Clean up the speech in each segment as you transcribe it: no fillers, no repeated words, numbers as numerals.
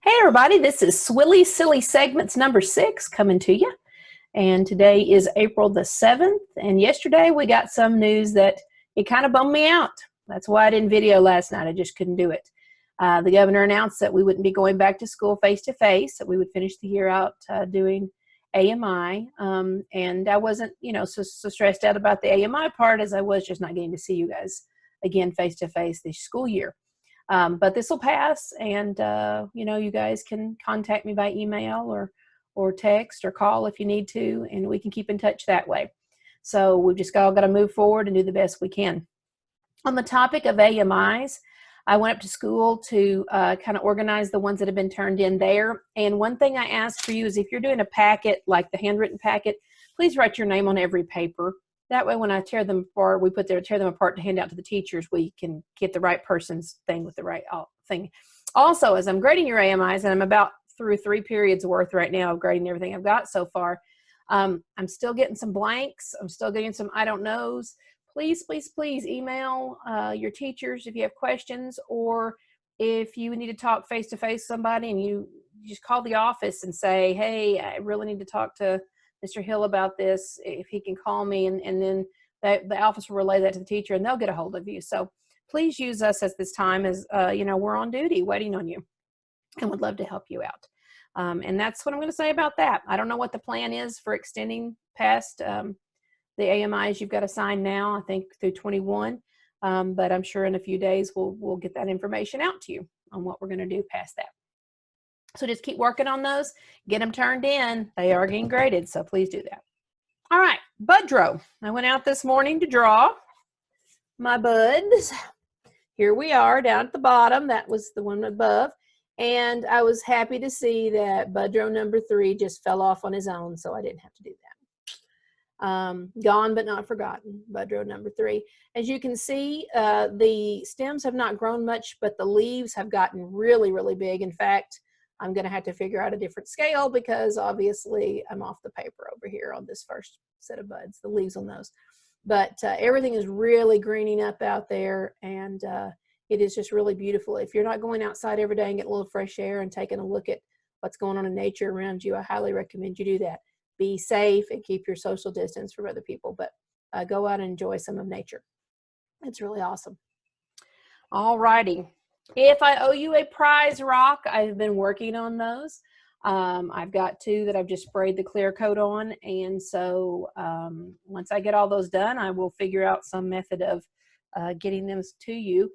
Hey everybody, this is Swilly Silly Segments number 6 coming to you. And today is April the 7th. And yesterday we got some news that it kind of bummed me out. That's why I didn't video last night. I just couldn't do it. The governor announced that we wouldn't be going back to school face-to-face, that we would finish the year out doing AMI. And I wasn't, so stressed out about the AMI part as I was just not getting to see you guys again face-to-face this school year. But this will pass, and you guys can contact me by email or text or call if you need to, and we can keep in touch that way. So we've just all got to move forward and do the best we can. On the topic of AMIs, I went up to school to kind of organize the ones that have been turned in there. And one thing I ask for you is if you're doing a packet, like the handwritten packet, please write your name on every paper. That way, when I tear them apart, tear them apart to hand out to the teachers, we can get the right person's thing with the right thing. Also, as I'm grading your AMIs, and I'm about through 3 periods worth right now of grading everything I've got so far, I'm still getting some blanks. I'm still getting some I don't knows. Please, please, please email your teachers if you have questions, or if you need to talk face-to-face with somebody and you just call the office and say, hey, I really need to talk to Mr. Hill about this, if he can call me, and then the office will relay that to the teacher and they'll get a hold of you. So please use us at this time as, we're on duty waiting on you and would love to help you out. And that's what I'm going to say about that. I don't know what the plan is for extending past the AMIs you've got assigned now, I think through 21, but I'm sure in a few days we'll get that information out to you on what we're going to do past that. So just keep working on those, get them turned in. They are getting graded, so please do that. All right, bud draw. I went out this morning to draw my buds. Here we are down at the bottom. That was the one above. And I was happy to see that bud draw number 3 just fell off on his own, so I didn't have to do that. Gone but not forgotten, bud draw number 3. As you can see, the stems have not grown much, but the leaves have gotten really, really big. In fact, I'm going to have to figure out a different scale because obviously I'm off the paper over here on this first set of buds, the leaves on those. But everything is really greening up out there, and it is just really beautiful. If you're not going outside every day and getting a little fresh air and taking a look at what's going on in nature around you, I highly recommend you do that. Be safe and keep your social distance from other people, but go out and enjoy some of nature. It's really awesome. All righty. If I owe you a prize rock, I've been working on those. I've got 2 that I've just sprayed the clear coat on, and so once I get all those done, I will figure out some method of getting them to you.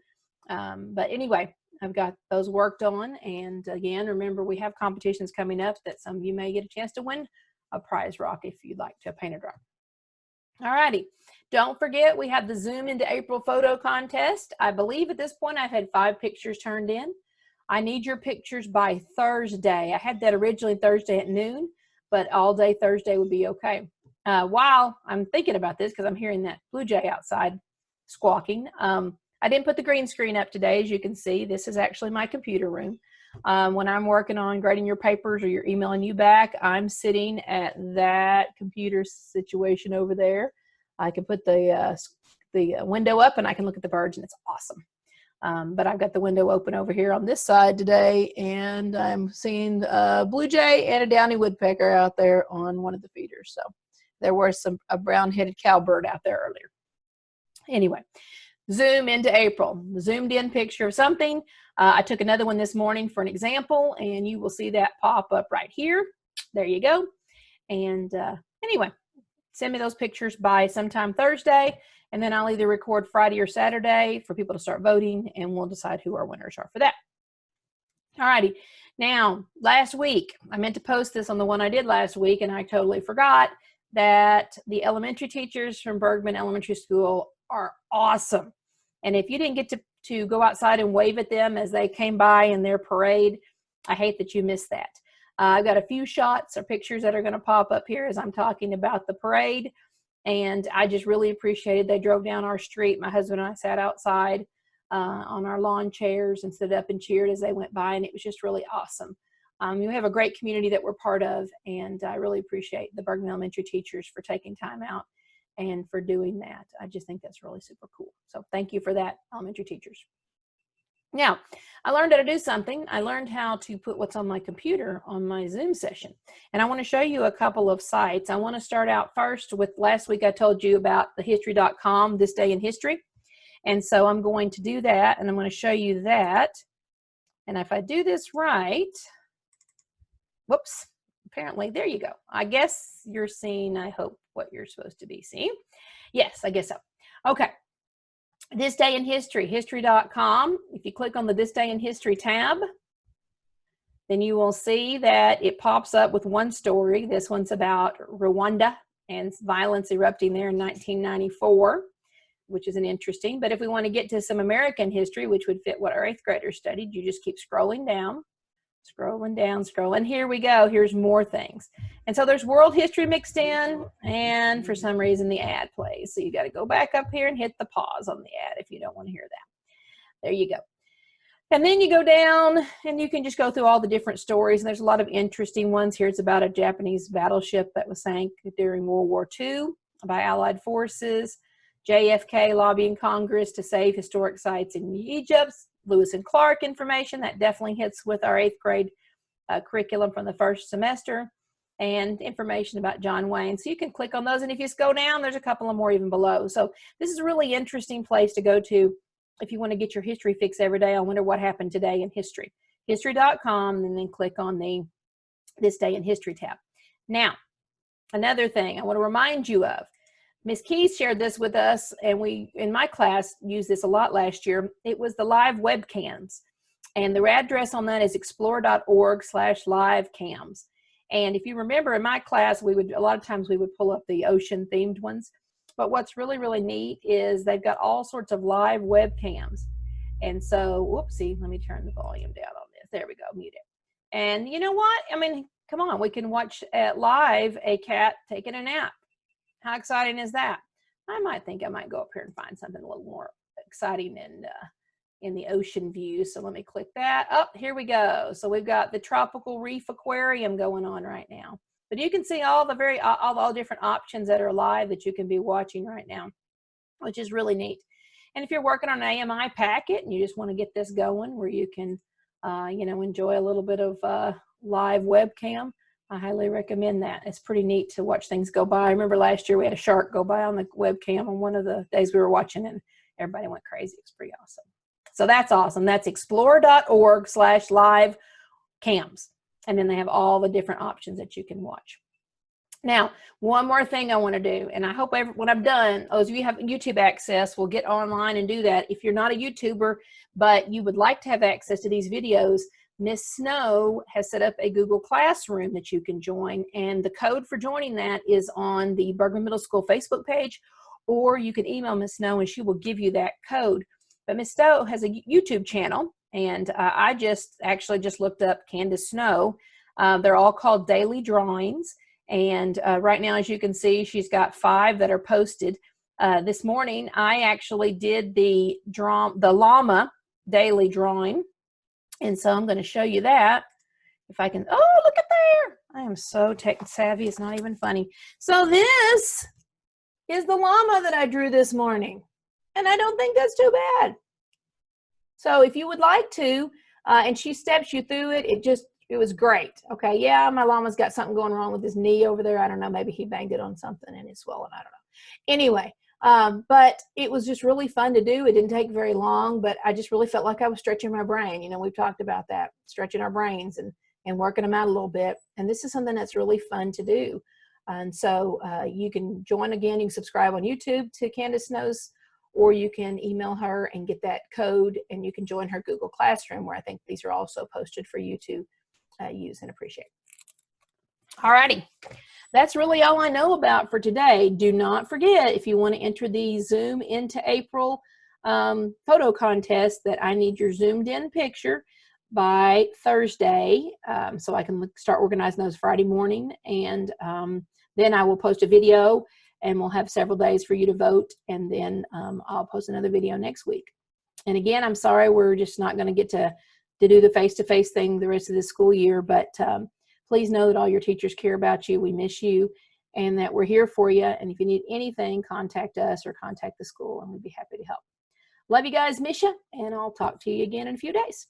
But anyway, I've got those worked on, and again, remember we have competitions coming up that some of you may get a chance to win a prize rock if you'd like to paint a draw. All righty. Don't forget, we have the Zoom into April photo contest. I believe at this point I've had 5 pictures turned in. I need your pictures by Thursday. I had that originally Thursday at noon, but all day Thursday would be okay. While I'm thinking about this, because I'm hearing that blue jay outside squawking, I didn't put the green screen up today. As you can see, this is actually my computer room. When I'm working on grading your papers or you're emailing you back, I'm sitting at that computer situation over there. I can put the window up and I can look at the birds, and it's awesome. But I've got the window open over here on this side today, and I'm seeing a blue jay and a downy woodpecker out there on one of the feeders. So there was a brown-headed cowbird out there earlier. Anyway, Zoom into April. Zoomed in picture of something. I took another one this morning for an example, and you will see that pop up right here. There you go. And anyway, send me those pictures by sometime Thursday, and then I'll either record Friday or Saturday for people to start voting, and we'll decide who our winners are for that. All righty. Now, last week, I meant to post this on the one I did last week, and I totally forgot that the elementary teachers from Bergman Elementary School are awesome. And if you didn't get to go outside and wave at them as they came by in their parade, I hate that you missed that. I've got a few shots or pictures that are going to pop up here as I'm talking about the parade. And I just really appreciated they drove down our street. My husband and I sat outside on our lawn chairs and stood up and cheered as they went by. And it was just really awesome. We have a great community that we're part of. And I really appreciate the Bergman Elementary teachers for taking time out and for doing that. I just think that's really super cool. So thank you for that, elementary teachers. Now, I learned how to do something. I learned how to put what's on my computer on my Zoom session. And I want to show you a couple of sites. I want to start out first with last week I told you about the history.com, This Day in History. And so I'm going to do that, and I'm going to show you that. And if I do this right, whoops, apparently, there you go. I guess you're seeing, I hope, what you're supposed to be seeing. Yes, I guess so. Okay. This Day in History, history.com. If you click on the This Day in History tab, then you will see that it pops up with one story. This one's about Rwanda and violence erupting there in 1994, which is an interesting. But if we want to get to some American history, which would fit what our 8th graders studied, you just keep scrolling down. Scrolling down, scrolling. Here we go. Here's more things. And so there's world history mixed in, and for some reason the ad plays. So you got to go back up here and hit the pause on the ad if you don't want to hear that. There you go. And then you go down and you can just go through all the different stories. And there's a lot of interesting ones here. It's about a Japanese battleship that was sank during World War II by Allied forces. JFK lobbying Congress to save historic sites in Egypt. Lewis and Clark information that definitely hits with our 8th grade curriculum from the first semester, and information about John Wayne. So you can click on those, and if you just go down, there's a couple of more even below. So this is a really interesting place to go to if you want to get your history fix every day. I wonder what happened today in history. History.com, and then click on the This Day in History tab. Now, another thing I want to remind you of. Ms. Keys shared this with us, and we, in my class, used this a lot last year. It was the live webcams, and the address on that is explore.org/livecams. And if you remember, in my class, a lot of times we would pull up the ocean-themed ones. But what's really, really neat is they've got all sorts of live webcams. And so, whoopsie, let me turn the volume down on this. There we go, mute it. And you know what? I mean, come on, we can watch live a cat taking a nap. How exciting is that? I might think I might go up here and find something a little more exciting in the ocean view. So let me click that. Oh, here we go. So we've got the tropical reef aquarium going on right now. But you can see all the different options that are live that you can be watching right now, which is really neat. And if you're working on an AMI packet and you just want to get this going where you can, enjoy a little bit of live webcam, I highly recommend that. It's pretty neat to watch things go by. I remember last year we had a shark go by on the webcam on one of the days we were watching, and everybody went crazy. It's pretty awesome. So that's awesome. That's explore.org/livecams. And then they have all the different options that you can watch. Now, one more thing I want to do, and I hope when I'm done, those of you who have YouTube access will get online and do that. If you're not a YouTuber, but you would like to have access to these videos, Miss Snow has set up a Google Classroom that you can join, and the code for joining that is on the Bergman Middle School Facebook page, or you can email Miss Snow and she will give you that code. But Miss Snow has a YouTube channel, and I just looked up Candace Snow. They're all called Daily Drawings, and right now, as you can see, she's got 5 that are posted. This morning, I actually did the llama daily drawing. And so I'm going to show you that. If I can, oh, look at there. I am so tech savvy, it's not even funny. So this is the llama that I drew this morning. And I don't think that's too bad. So if you would like to, and she steps you through it, it was great. Okay, yeah, my llama's got something going wrong with his knee over there. I don't know, maybe he banged it on something and it's swollen, I don't know. Anyway, but it was just really fun to do. It didn't take very long, but I just really felt like I was stretching my brain. You know, we've talked about that, stretching our brains and working them out a little bit. And this is something that's really fun to do. And so you can join again. You can subscribe on YouTube to Candace Snow's, or you can email her and get that code, and you can join her Google Classroom, where I think these are also posted for you to use and appreciate. All righty. That's really all I know about for today. Do not forget, if you want to enter the Zoom into April photo contest, that I need your zoomed in picture by Thursday, so I can start organizing those Friday morning, and then I will post a video, and we'll have several days for you to vote, and then I'll post another video next week. And again, I'm sorry we're just not going to get to do the face-to-face thing the rest of the school year, but please know that all your teachers care about you. We miss you, and that we're here for you. And if you need anything, contact us or contact the school, and we'd be happy to help. Love you guys, miss you, and I'll talk to you again in a few days.